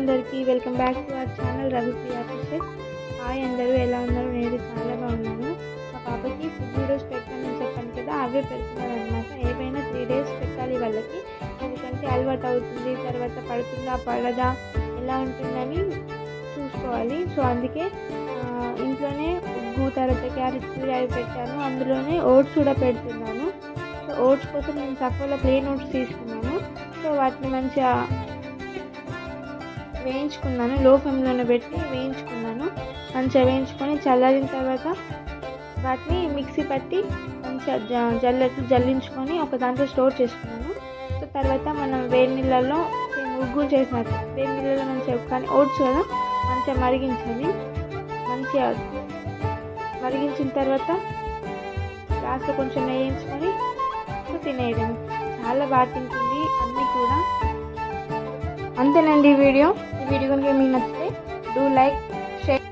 అందరికీ welcome back to our channel Raghupriya kitchen. Hi అందరూ, ఎలా ఉన్నారు? నేను చాలా బాగున్నాను. మా పాపకి ఫుడ్ వీడియోస్ పెట్టానని చెప్పాను కదా, అవే పెడుతున్నాను అనమాట. ఏవైనా 3 days పెట్టాలి వాళ్ళకి, ఎందుకంటే అలవాటు అవుతుంది. తర్వాత పడుతుందా పడదా ఎలా ఉంటుందని చూసుకోవాలి. సో అందుకే ఇంట్లోనే ఉగ్గు, తర్వాత క్యారెట్ ప్యూరీ అవి పెట్టాను. అందులోనే ఓట్స్ కూడా పెడుతున్నాను. సో ఓట్స్ కోసం నేను సఫోలా ప్లేన్ ఓట్స్ తీసుకున్నాను. సో వాటిని మంచిగా వేయించుకున్నాను, లో ఫ్లేమ్లోనే పెట్టి వేయించుకున్నాను. మంచిగా వేయించుకొని చల్లారిన తర్వాత వాటిని మిక్సీ పట్టి మంచిగా జల్లించుకొని ఒక దాంట్లో స్టోర్ చేసుకున్నాను. సో తర్వాత మనం వేడి నీళ్ళల్లో ఉగ్గు చేసినట్టు వేడి నీళ్ళలో మంచిగా, కానీ ఓట్స్ కదా మంచిగా మరిగించాలి. మంచిగా మరిగించిన తర్వాత లాస్ట్లో కొంచెం నెయ్యి వేయించుకొని తినేయడం. చాలా బాగా తింటుంది అన్నీ కూడా. అంతేనండి ఈ వీడియో కనుక మీకు నచ్చితే డూ లైక్, షేర్.